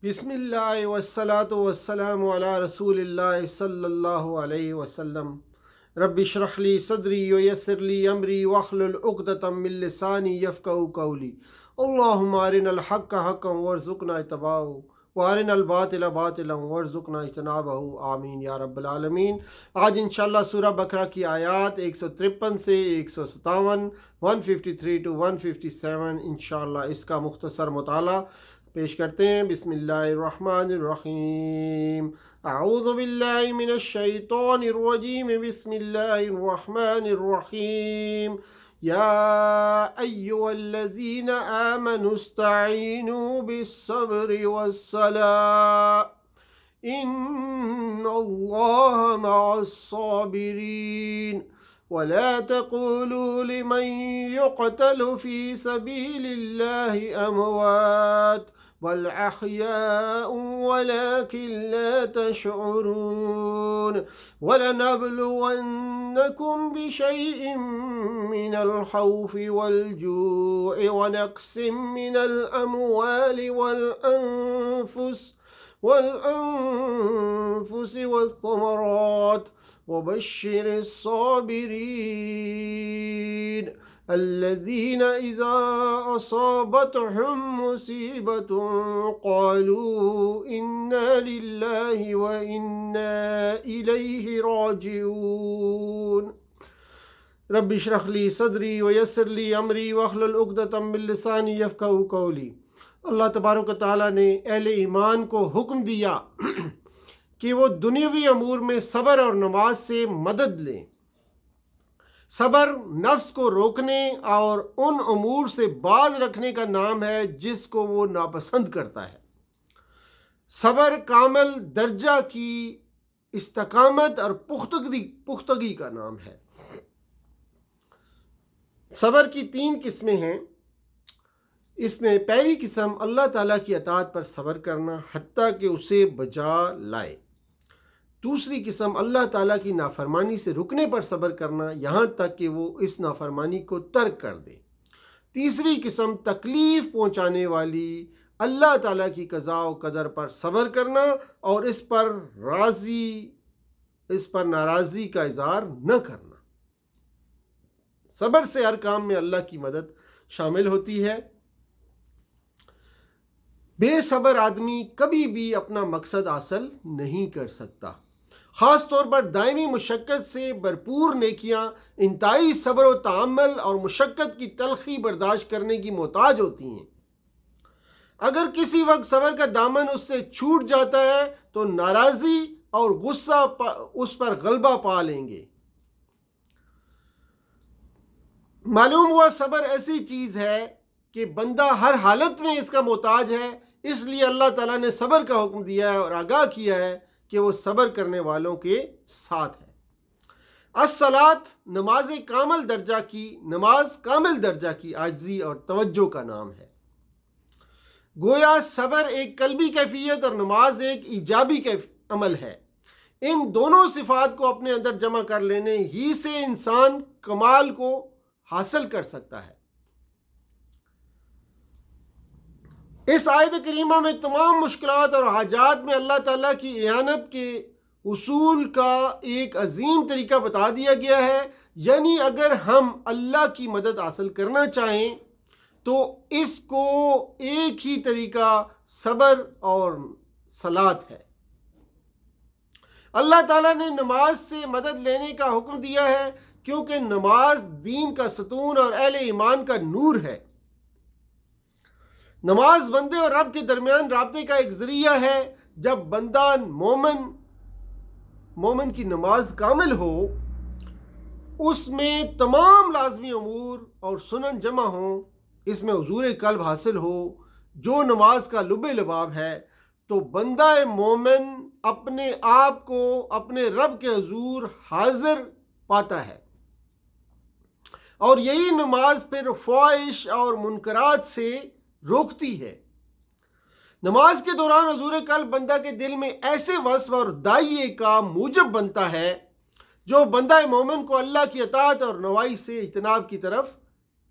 بسم اللہ والصلاة والسلام علی رسول اللہ صلی اللہ علیہ وسلم۔ رب اشرح لی صدری ویسر لی امری واحلل عقدۃ من لسانی یفقہوا قولی۔ اللہم ارنا الحق حقا وارزقنا اتباعہ وارنا الباطل باطلا وارزقنا اجتنابہ، آمین یا رب العالمین۔ آج انشاءاللہ سورہ بقرہ کی آیات 153 سے 157، 153 to 157 انشاءاللہ اس کا مختصر مطالعہ پیش کرتے ہیں۔ بسم اللہ الرحمن الرحیم، اعوذ باللہ من الشیطان الرجیم، بسم اللہ الرحمن الرحیم۔ یا ایہا الذین آمنوا استعینوا بالصبر والصلاة ان اللہ مع الصابرین ولا تقولوا لمن يقتل في سبيل الله أموات بل أحياء ولكن لا تشعرون ولنبلونكم بشيء من الخوف والجوع ونقص من الأموال والأنفس والثمرات وبشر الصابرين الذين إذا أصابتهم مصيبة قالوا إنا لله وإنا إليه راجعون۔ رب اشرح لي صدري ويسر لي أمري واحلل عقدة من لساني يفقهوا قولي۔ اللہ تبارک و تعالیٰ نے اہل ایمان کو حکم دیا کہ وہ دنیاوی امور میں صبر اور نماز سے مدد لیں۔ صبر نفس کو روکنے اور ان امور سے باز رکھنے کا نام ہے جس کو وہ ناپسند کرتا ہے۔ صبر کامل درجہ کی استقامت اور پختگی کا نام ہے۔ صبر کی 3 قسمیں ہیں۔ اس میں پہلی قسم اللہ تعالیٰ کی اطاعت پر صبر کرنا حتیٰ کہ اسے بجا لائے۔ دوسری قسم اللہ تعالیٰ کی نافرمانی سے رکنے پر صبر کرنا یہاں تک کہ وہ اس نافرمانی کو ترک کر دے۔ تیسری قسم تکلیف پہنچانے والی اللہ تعالیٰ کی قضاء و قدر پر صبر کرنا اور اس پر ناراضی کا اظہار نہ کرنا۔ صبر سے ہر کام میں اللہ کی مدد شامل ہوتی ہے۔ بے صبر آدمی کبھی بھی اپنا مقصد حاصل نہیں کر سکتا۔ خاص طور پر دائمی مشقت سے بھرپور نیکیاں انتہائی صبر و تحمل اور مشقت کی تلخی برداشت کرنے کی محتاج ہوتی ہیں۔ اگر کسی وقت صبر کا دامن اس سے چھوٹ جاتا ہے تو ناراضی اور غصہ اس پر غلبہ پا لیں گے۔ معلوم ہوا صبر ایسی چیز ہے کہ بندہ ہر حالت میں اس کا محتاج ہے، اس لیے اللہ تعالیٰ نے صبر کا حکم دیا ہے اور آگاہ کیا ہے کہ وہ صبر کرنے والوں کے ساتھ ہے۔ الصلاۃ نماز کامل درجہ کی عاجزی اور توجہ کا نام ہے۔ گویا صبر ایک قلبی کیفیت اور نماز ایک ایجابی عمل ہے۔ ان دونوں صفات کو اپنے اندر جمع کر لینے ہی سے انسان کمال کو حاصل کر سکتا ہے۔ اس آیت کریمہ میں تمام مشکلات اور حاجات میں اللہ تعالیٰ کی اعانت کے اصول کا ایک عظیم طریقہ بتا دیا گیا ہے، یعنی اگر ہم اللہ کی مدد حاصل کرنا چاہیں تو اس کو ایک ہی طریقہ صبر اور صلاۃ ہے۔ اللہ تعالیٰ نے نماز سے مدد لینے کا حکم دیا ہے کیونکہ نماز دین کا ستون اور اہل ایمان کا نور ہے۔ نماز بندے اور رب کے درمیان رابطے کا ایک ذریعہ ہے۔ جب بندہ مومن کی نماز کامل ہو، اس میں تمام لازمی امور اور سنن جمع ہوں، اس میں حضور قلب حاصل ہو جو نماز کا لب لباب ہے، تو بندہ مومن اپنے آپ کو اپنے رب کے حضور حاضر پاتا ہے، اور یہی نماز پھر فواحش اور منکرات سے روکتی ہے۔ نماز کے دوران حضور قلب بندہ کے دل میں ایسے وصف اور داعیے کا موجب بنتا ہے جو بندہ مومن کو اللہ کی اطاعت اور نوائی سے اجتناب کی طرف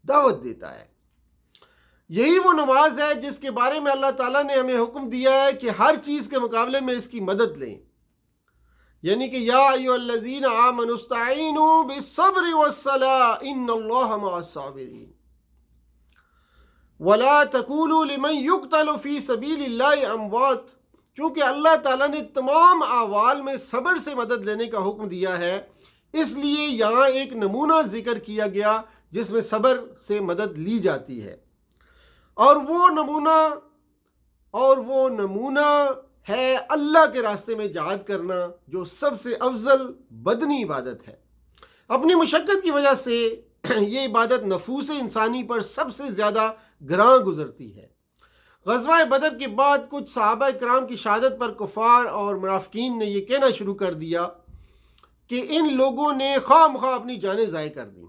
دعوت دیتا ہے۔ یہی وہ نماز ہے جس کے بارے میں اللہ تعالیٰ نے ہمیں حکم دیا ہے کہ ہر چیز کے مقابلے میں اس کی مدد لیں، یعنی کہ یا ایھا الذین آمنوا استعینوا بالصبر والصلاۃ ان اللہ مع الصابرین ولا تقولوا لمن يقتل فی سبیل اللہ اموات۔ چونکہ اللہ تعالیٰ نے تمام احوال میں صبر سے مدد لینے کا حکم دیا ہے، اس لیے یہاں ایک نمونہ ذکر کیا گیا جس میں صبر سے مدد لی جاتی ہے، اور وہ نمونہ ہے اللہ کے راستے میں جہاد کرنا، جو سب سے افضل بدنی عبادت ہے۔ اپنی مشقت کی وجہ سے یہ عبادت نفوس انسانی پر سب سے زیادہ گراں گزرتی ہے۔ غزوہ بدر کے بعد کچھ صحابہ کرام کی شہادت پر کفار اور منافقین نے یہ کہنا شروع کر دیا کہ ان لوگوں نے خواہ مخواہ اپنی جانیں ضائع کر دیں۔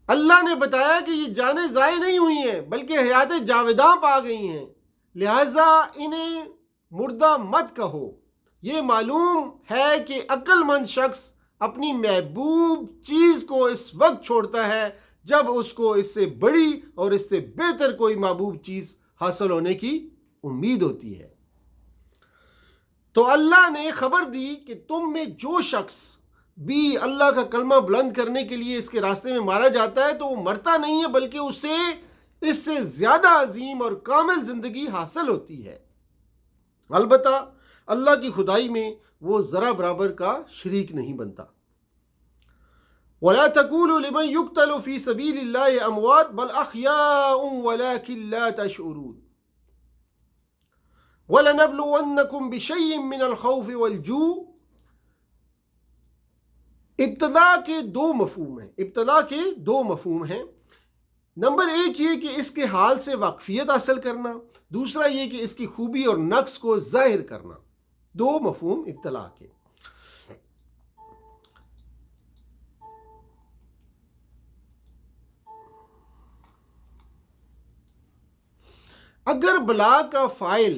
اللہ نے بتایا کہ یہ جانیں ضائع نہیں ہوئی ہیں بلکہ حیات جاوداں پا گئی ہیں، لہٰذا انہیں مردہ مت کہو۔ یہ معلوم ہے کہ عقل مند شخص اپنی محبوب چیز کو اس وقت چھوڑتا ہے جب اس کو اس سے بڑی اور اس سے بہتر کوئی محبوب چیز حاصل ہونے کی امید ہوتی ہے۔ تو اللہ نے خبر دی کہ تم میں جو شخص بھی اللہ کا کلمہ بلند کرنے کے لیے اس کے راستے میں مارا جاتا ہے تو وہ مرتا نہیں ہے بلکہ اسے اس سے زیادہ عظیم اور کامل زندگی حاصل ہوتی ہے، البتہ اللہ کی خدائی میں وہ ذرا برابر کا شریک نہیں بنتا۔ وَلَا تَقُولُوا لِمَنْ يُقْتَلُ فِي سَبِيلِ اللَّهِ أَمْوَاتٌ بَلْ أَحْيَاءٌ وَلَكِنْ لَا تَشْعُرُونَ وَلَنَبْلُوَنَّكُمْ بِشَيْءٍ مِّنَ الْخَوْفِ وَالْجُوعِ۔ ابتلا کے دو مفہوم ہیں۔ نمبر ایک یہ کہ اس کے حال سے واقفیت حاصل کرنا، دوسرا یہ کہ اس کی خوبی اور نقص کو ظاہر کرنا۔ دو مفہوم ابتلا کے۔ اگر بلا کا فاعل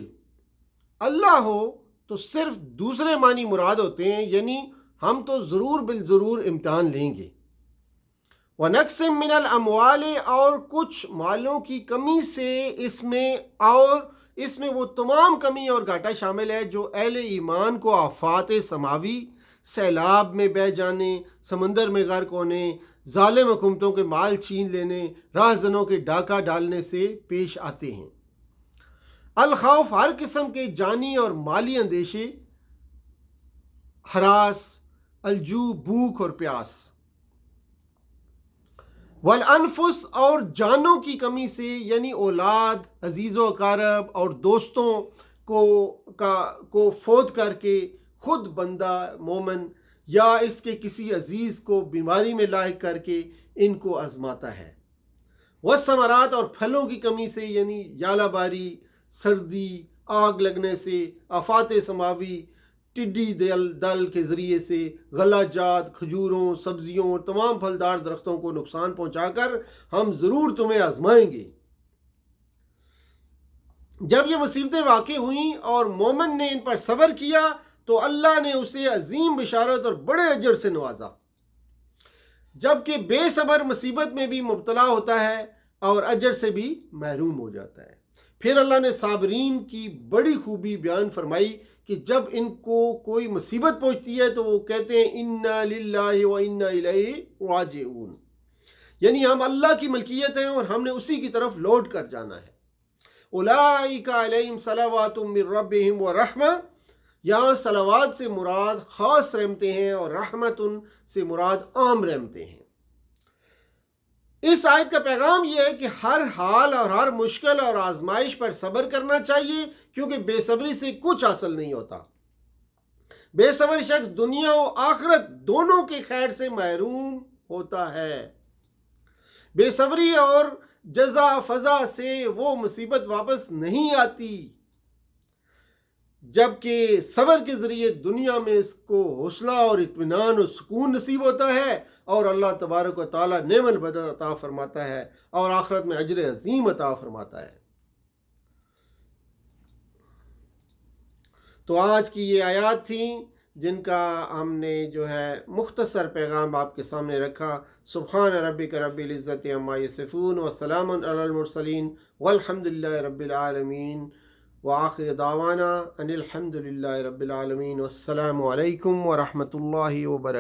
اللہ ہو تو صرف دوسرے معنی مراد ہوتے ہیں، یعنی ہم تو ضرور بالضرور امتحان لیں گے۔ وَنَقْصٍ مِّنَ الْأَمْوَالِ، اور کچھ مالوں کی کمی سے، اس میں وہ تمام کمی اور گھاٹا شامل ہے جو اہل ایمان کو آفات سماوی، سیلاب میں بہہ جانے، سمندر میں غرق ہونے، ظالم حکومتوں کے مال چھین لینے، راہزنوں کے ڈاکہ ڈالنے سے پیش آتے ہیں۔ الخوف ہر قسم کے جانی اور مالی اندیشے، ہراس، الجوع بھوک اور پیاس، والانفس اور جانوں کی کمی سے، یعنی اولاد، عزیز و اقارب اور دوستوں کو فوت کر کے خود بندہ مومن یا اس کے کسی عزیز کو بیماری میں لاحق کر کے ان کو آزماتا ہے۔ والثمرات، اور پھلوں کی کمی سے، یعنی یالہ باری، سردی، آگ لگنے سے، آفات سماوی، ٹڈی دل کے ذریعے سے، غلہ جات، کھجوروں، سبزیوں اور تمام پھلدار درختوں کو نقصان پہنچا کر ہم ضرور تمہیں آزمائیں گے۔ جب یہ مصیبتیں واقع ہوئیں اور مومن نے ان پر صبر کیا تو اللہ نے اسے عظیم بشارت اور بڑے اجر سے نوازا، جبکہ بے صبر مصیبت میں بھی مبتلا ہوتا ہے اور اجر سے بھی محروم ہو جاتا ہے۔ پھر اللہ نے صابرین کی بڑی خوبی بیان فرمائی کہ جب ان کو کوئی مصیبت پہنچتی ہے تو وہ کہتے ہیں انا للہ و انا الیہ راجعون، یعنی ہم اللہ کی ملکیت ہیں اور ہم نے اسی کی طرف لوٹ کر جانا ہے۔ اولئک علیہم صلوات من ربہم ورحمہ، یہاں صلوات سے مراد خاص رحمتیں ہیں اور رحمت سے مراد عام رحمتیں ہیں۔ اس آیت کا پیغام یہ ہے کہ ہر حال اور ہر مشکل اور آزمائش پر صبر کرنا چاہیے، کیونکہ بے صبری سے کچھ حاصل نہیں ہوتا۔ بے صبر شخص دنیا و آخرت دونوں کے خیر سے محروم ہوتا ہے۔ بے صبری اور جزا فضا سے وہ مصیبت واپس نہیں آتی، جبکہ صبر کے ذریعے دنیا میں اس کو حوصلہ اور اطمینان اور سکون نصیب ہوتا ہے اور اللہ تبارک و تعالیٰ نعم البدل عطا فرماتا ہے اور آخرت میں اجر عظیم عطا فرماتا ہے۔ تو آج کی یہ آیات تھیں جن کا ہم نے جو ہے مختصر پیغام آپ کے سامنے رکھا۔ سبحان ربک رب العزت عما یصفون وسلام علی المرسلین والحمد للہ رب العالمین وآخر دعوانا ان الحمد للہ رب العالمین والسلام علیکم ورحمۃ اللہ وبرکاتہ۔